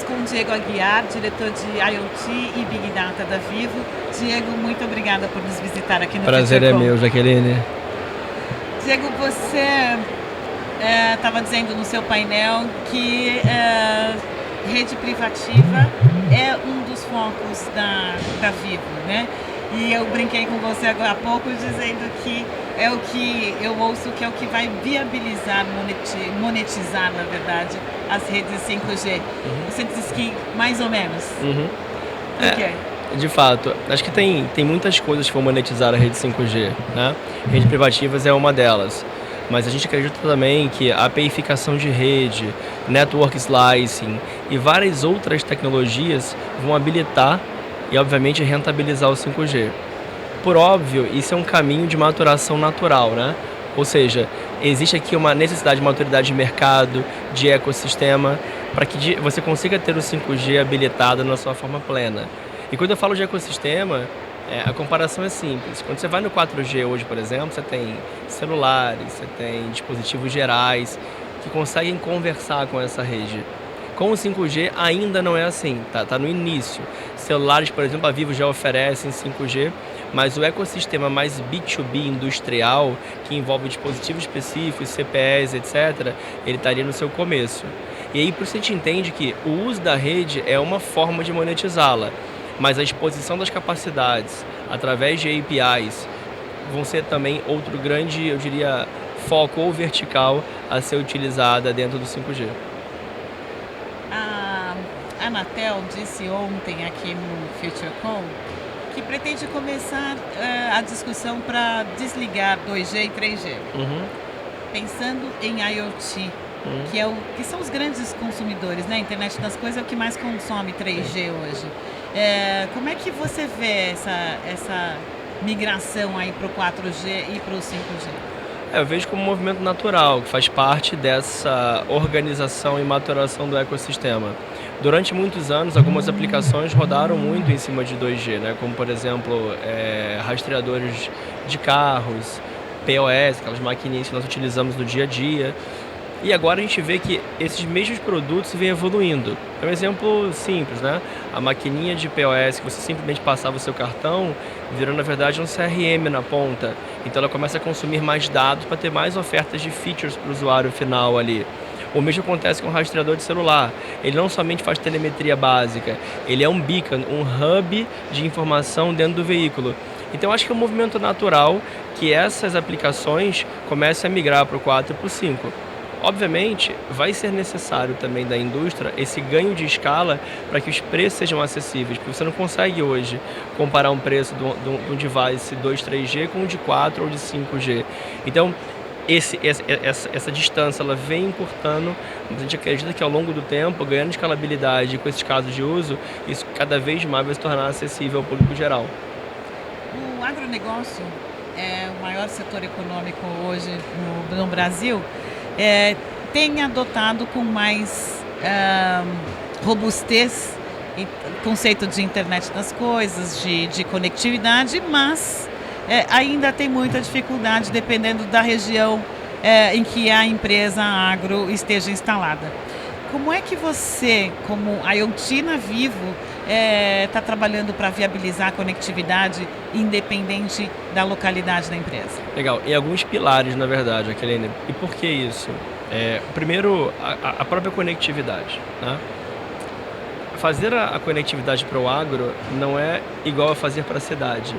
Estamos com o Diego Aguiar, diretor de IoT e Big Data da Vivo. Diego, muito obrigada por nos visitar aqui no Prazer é meu, Jaqueline. Diego, você estava dizendo no seu painel que rede privativa é um dos focos da Vivo, né? E eu brinquei com você agora há pouco dizendo que é o que eu ouço que é o que vai viabilizar, monetizar, na verdade, as redes 5G. Você disse que mais ou menos. Por quê? De fato, acho que tem muitas coisas que vão monetizar a rede 5G, né? Redes privativas é uma delas. Mas a gente acredita também que a APIificação de rede, network slicing e várias outras tecnologias vão habilitar e, obviamente, rentabilizar o 5G. Por óbvio, isso é um caminho de maturação natural, né? Ou seja, existe aqui uma necessidade de maturidade de mercado, de ecossistema, para que você consiga ter o 5G habilitado na sua forma plena. E quando eu falo de ecossistema, a comparação é simples. Quando você vai no 4G hoje, por exemplo, você tem celulares, você tem dispositivos gerais que conseguem conversar com essa rede. Com o 5G ainda não é assim, tá no início. Celulares, por exemplo, a Vivo já oferece em 5G, mas o ecossistema mais B2B industrial, que envolve dispositivos específicos, CPEs, etc., ele estaria no seu começo. E aí, por isso a gente entende que o uso da rede é uma forma de monetizá-la, mas a exposição das capacidades através de APIs vão ser também outro grande, eu diria, foco ou vertical a ser utilizada dentro do 5G. A Anatel disse ontem aqui no FutureCom que pretende começar a discussão para desligar 2G e 3G, pensando em IoT, que são os grandes consumidores, né? A internet das coisas é o que mais consome 3G hoje. Como é que você vê essa migração aí para o 4G e para o 5G? Eu vejo como um movimento natural, que faz parte dessa organização e maturação do ecossistema. Durante muitos anos, algumas aplicações rodaram muito em cima de 2G, né? Como, por exemplo, rastreadores de carros, POS, aquelas maquininhas que nós utilizamos no dia a dia. E agora a gente vê que esses mesmos produtos vêm evoluindo. É um exemplo simples, né? A maquininha de POS, que você simplesmente passava o seu cartão, virou, na verdade, um CRM na ponta. Então ela começa a consumir mais dados para ter mais ofertas de features para o usuário final ali. O mesmo acontece com o rastreador de celular. Ele não somente faz telemetria básica, ele é um beacon, um hub de informação dentro do veículo. Então acho que é um movimento natural que essas aplicações comecem a migrar para o 4 e para o 5. Obviamente, vai ser necessário também da indústria esse ganho de escala para que os preços sejam acessíveis, porque você não consegue hoje comparar um preço de um device 2, 3G com um de 4 ou de 5G. Então, essa distância ela vem encurtando, mas a gente acredita que ao longo do tempo, ganhando escalabilidade com esses casos de uso, isso cada vez mais vai se tornar acessível ao público geral. O agronegócio é o maior setor econômico hoje no Brasil. Tem adotado com mais robustez o conceito de internet das coisas, de conectividade, mas ainda tem muita dificuldade dependendo da região em que a empresa agro esteja instalada. Como é que você, como IoT na Vivo, está trabalhando para viabilizar a conectividade independente da localidade da empresa? Legal. E alguns pilares, na verdade, Jaqueline. E por que isso? Primeiro, a própria conectividade, né? Fazer a conectividade para o agro não é igual a fazer para a cidade.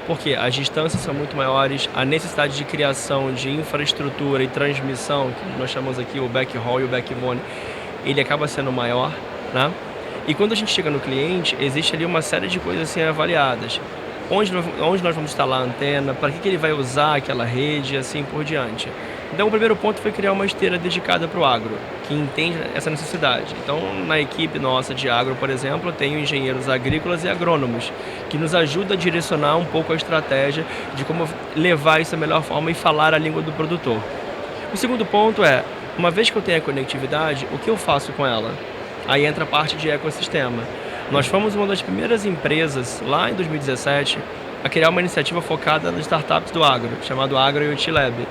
Porque as distâncias são muito maiores, a necessidade de criação de infraestrutura e transmissão, que nós chamamos aqui o backhaul e o backbone, ele acaba sendo maior, né? E quando a gente chega no cliente, existe ali uma série de coisas a serem avaliadas. Onde nós vamos instalar a antena, para que ele vai usar aquela rede e assim por diante. Então o primeiro ponto foi criar uma esteira dedicada para o agro, que entende essa necessidade. Então na equipe nossa de agro, por exemplo, eu tenho engenheiros agrícolas e agrônomos, que nos ajudam a direcionar um pouco a estratégia de como levar isso da melhor forma e falar a língua do produtor. O segundo ponto é, uma vez que eu tenho a conectividade, o que eu faço com ela? Aí entra a parte de ecossistema. Nós fomos uma das primeiras empresas, lá em 2017, a criar uma iniciativa focada nas startups do agro, chamado Agro IoT Lab.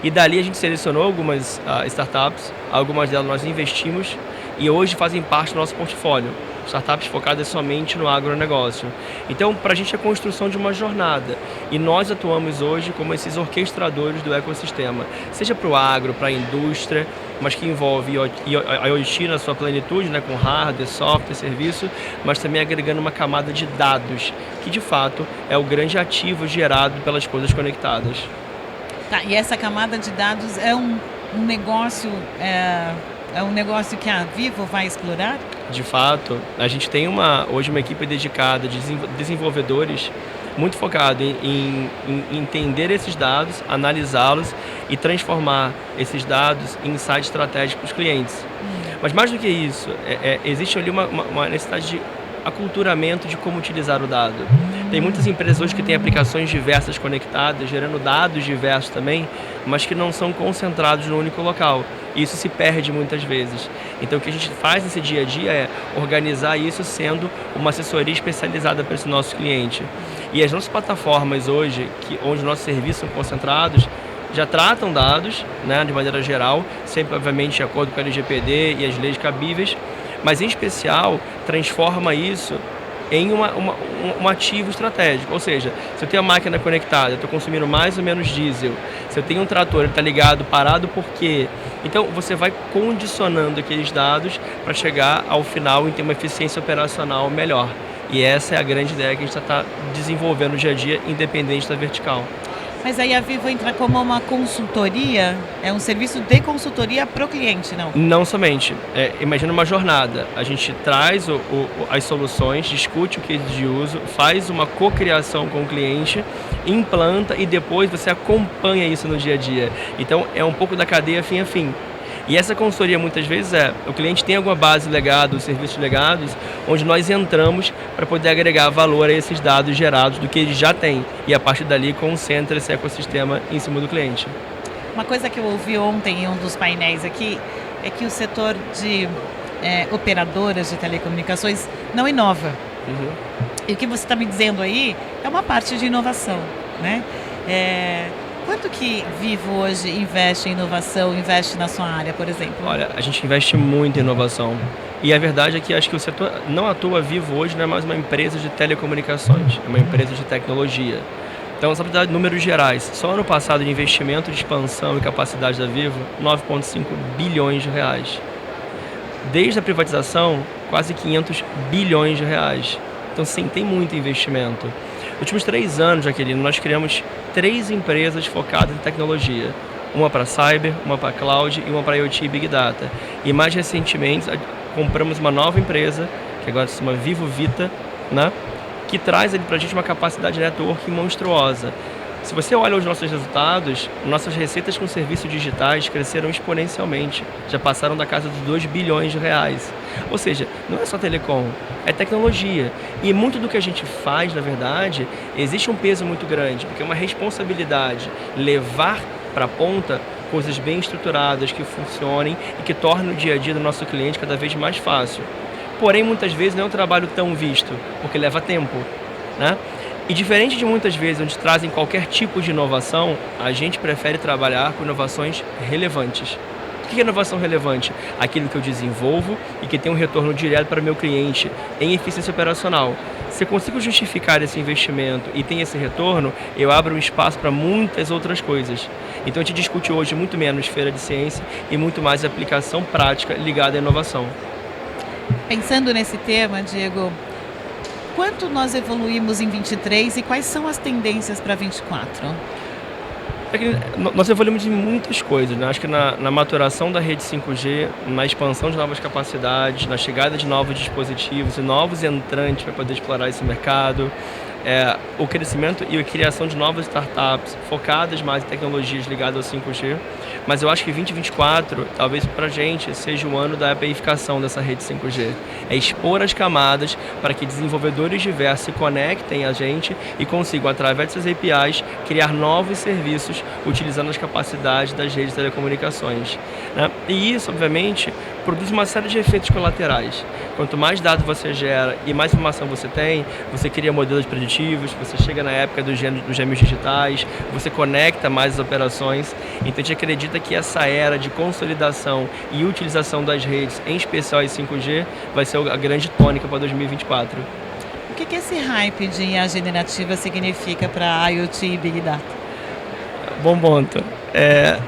E dali a gente selecionou algumas startups, algumas delas nós investimos, e hoje fazem parte do nosso portfólio. Startups focadas somente no agronegócio. Então, para a gente é a construção de uma jornada. E nós atuamos hoje como esses orquestradores do ecossistema. Seja para o agro, para a indústria, mas que envolve a IoT na sua plenitude, né, com hardware, software, serviço, mas também agregando uma camada de dados, que de fato é o grande ativo gerado pelas coisas conectadas. Tá, e essa camada de dados é um negócio... É um negócio que a Vivo vai explorar? De fato, a gente tem hoje uma equipe dedicada de desenvolvedores muito focado em entender esses dados, analisá-los e transformar esses dados em insights estratégicos para os clientes. Mas mais do que isso, existe ali uma necessidade de aculturamento de como utilizar o dado. Tem muitas empresas hoje que têm aplicações diversas conectadas, gerando dados diversos também, mas que não são concentrados no único local. E isso se perde muitas vezes. Então o que a gente faz nesse dia a dia é organizar isso sendo uma assessoria especializada para esse nosso cliente. E as nossas plataformas hoje, onde nossos serviços são concentrados, já tratam dados, né, de maneira geral, sempre obviamente de acordo com a LGPD e as leis cabíveis, mas em especial transforma isso em um ativo estratégico. Ou seja, se eu tenho a máquina conectada, eu estou consumindo mais ou menos diesel, se eu tenho um trator, ele está ligado, parado, por quê? Então você vai condicionando aqueles dados para chegar ao final e ter uma eficiência operacional melhor. E essa é a grande ideia que a gente está desenvolvendo no dia a dia, independente da vertical. Mas aí a Vivo entra como uma consultoria, é um serviço de consultoria para o cliente, não? Não somente. Imagina uma jornada. A gente traz as soluções, discute o case de uso, faz uma cocriação com o cliente, implanta e depois você acompanha isso no dia a dia. Então é um pouco da cadeia fim a fim. E essa consultoria muitas vezes o cliente tem alguma base legada, os serviços legados, onde nós entramos para poder agregar valor a esses dados gerados do que ele já tem. E a partir dali concentra esse ecossistema em cima do cliente. Uma coisa que eu ouvi ontem em um dos painéis aqui é que o setor de operadoras de telecomunicações não inova. Uhum. E o que você está me dizendo aí é uma parte de inovação, né? Quanto que Vivo hoje investe em inovação, investe na sua área, por exemplo? Olha, a gente investe muito em inovação. E a verdade é que acho que o setor, não à toa, Vivo hoje não é mais uma empresa de telecomunicações, é uma empresa de tecnologia. Então, só para dar números gerais, só ano passado de investimento de expansão e capacidade da Vivo, 9,5 bilhões de reais. Desde a privatização, quase 500 bilhões de reais. Então, sim, tem muito investimento. Nos últimos 3 anos, Jaqueline, nós criamos 3 empresas focadas em tecnologia. Uma para cyber, uma para cloud e uma para IoT e Big Data. E mais recentemente, compramos uma nova empresa, que agora se chama Vivo Vita, né? Que traz para a gente uma capacidade de networking monstruosa. Se você olha os nossos resultados, nossas receitas com serviços digitais cresceram exponencialmente. Já passaram da casa dos 2 bilhões de reais. Ou seja, não é só telecom, é tecnologia. E muito do que a gente faz, na verdade, existe um peso muito grande, porque é uma responsabilidade levar para a ponta coisas bem estruturadas, que funcionem e que tornem o dia a dia do nosso cliente cada vez mais fácil. Porém, muitas vezes não é um trabalho tão visto, porque leva tempo, né? E diferente de muitas vezes onde trazem qualquer tipo de inovação, a gente prefere trabalhar com inovações relevantes. O que é inovação relevante? Aquilo que eu desenvolvo e que tem um retorno direto para o meu cliente em eficiência operacional. Se eu consigo justificar esse investimento e tem esse retorno, eu abro um espaço para muitas outras coisas. Então a gente discute hoje muito menos feira de ciência e muito mais aplicação prática ligada à inovação. Pensando nesse tema, Diego, quanto nós evoluímos em 23 e quais são as tendências para 24? Nós evoluímos em muitas coisas, né? Acho que na maturação da rede 5G, na expansão de novas capacidades, na chegada de novos dispositivos e novos entrantes para poder explorar esse mercado, o crescimento e a criação de novas startups focadas mais em tecnologias ligadas ao 5G. Mas eu acho que 2024, talvez para a gente, seja o ano da APIificação dessa rede 5G. É expor as camadas para que desenvolvedores diversos se conectem a gente e consigam, através dessas APIs, criar novos serviços utilizando as capacidades das redes de telecomunicações, né? E isso, obviamente, produz uma série de efeitos colaterais. Quanto mais dados você gera e mais informação você tem, você cria modelos preditivos, você chega na época dos gêmeos digitais, você conecta mais as operações. Então a gente acredita que essa era de consolidação e utilização das redes, em especial as 5G, vai ser a grande tônica para 2024. O que esse hype de IA generativa significa para IoT e Big Data? Bom ponto.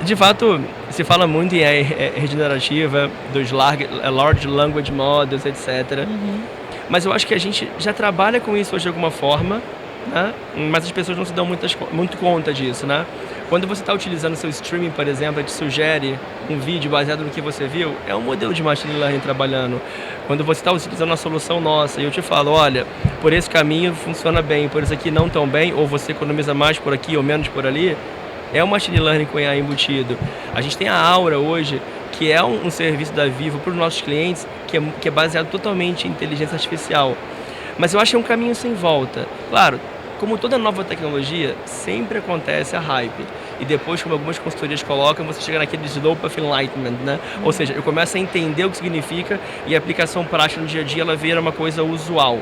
De fato, se fala muito em AI regenerativa, dos Large Language Models, etc. Mas eu acho que a gente já trabalha com isso hoje de alguma forma, né? Mas as pessoas não se dão muito conta disso, né? Quando você está utilizando seu streaming, por exemplo, ele te sugere um vídeo baseado no que você viu, é um modelo de machine learning trabalhando. Quando você está utilizando uma solução nossa e eu te falo, olha, por esse caminho funciona bem, por esse aqui não tão bem, ou você economiza mais por aqui ou menos por ali, é um machine learning com AI embutido. A gente tem a Aura hoje, que é um serviço da Vivo para os nossos clientes, que é baseado totalmente em inteligência artificial. Mas eu acho que é um caminho sem volta. Claro, como toda nova tecnologia, sempre acontece a hype. E depois, como algumas consultorias colocam, você chega naquele slope of enlightenment, né? Ou seja, eu começo a entender o que significa e a aplicação prática no dia a dia, ela vira uma coisa usual.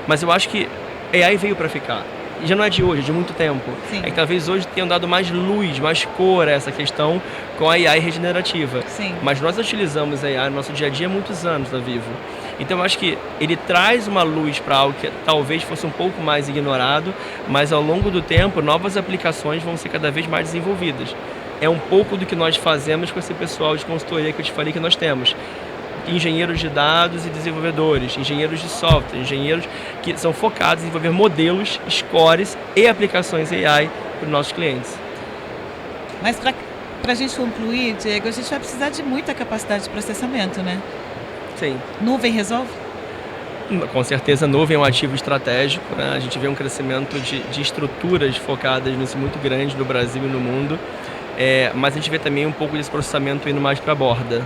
Mas eu acho que AI veio para ficar. E já não é de hoje, é de muito tempo. Sim. É que talvez hoje tenham dado mais luz, mais cor a essa questão com a AI regenerativa. Sim. Mas nós utilizamos a AI no nosso dia a dia há muitos anos na Vivo. Então eu acho que ele traz uma luz para algo que talvez fosse um pouco mais ignorado, mas ao longo do tempo novas aplicações vão ser cada vez mais desenvolvidas. É um pouco do que nós fazemos com esse pessoal de consultoria que eu te falei que nós temos. Engenheiros de dados e desenvolvedores, engenheiros de software, engenheiros que são focados em desenvolver modelos, scores e aplicações AI para os nossos clientes. Mas para a gente concluir, Diego, a gente vai precisar de muita capacidade de processamento, né? Sim. Nuvem resolve? Com certeza, a nuvem é um ativo estratégico, né? A gente vê um crescimento de estruturas focadas nisso muito grande no Brasil e no mundo. Mas a gente vê também um pouco desse processamento indo mais para a borda.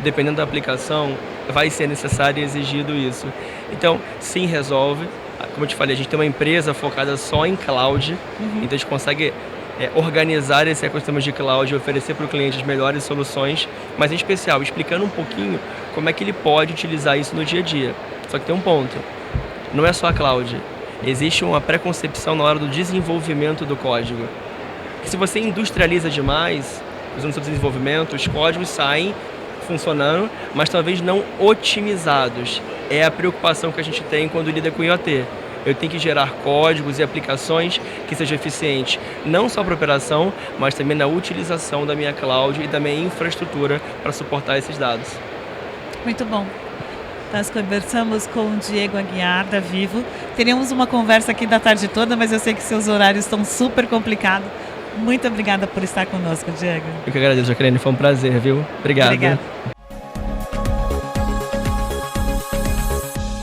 Dependendo da aplicação, vai ser necessário e exigido isso. Então, sim, resolve. Como eu te falei, a gente tem uma empresa focada só em cloud, então a gente consegue organizar esse ecossistema de cloud e oferecer para o cliente as melhores soluções, mas em especial, explicando um pouquinho como é que ele pode utilizar isso no dia a dia. Só que tem um ponto, não é só a cloud, existe uma preconcepção na hora do desenvolvimento do código. Se você industrializa demais, usando seu desenvolvimento, os códigos saem funcionando, mas talvez não otimizados. É a preocupação que a gente tem quando lida com IoT. Eu tenho que gerar códigos e aplicações que sejam eficientes, não só para operação, mas também na utilização da minha cloud e da minha infraestrutura para suportar esses dados. Muito bom. Nós conversamos com o Diego Aguiar, da Vivo. Teríamos uma conversa aqui da tarde toda, mas eu sei que seus horários estão super complicados. Muito obrigada por estar conosco, Diego. Eu que agradeço, Jaqueline. Foi um prazer, viu? Obrigado. Obrigada.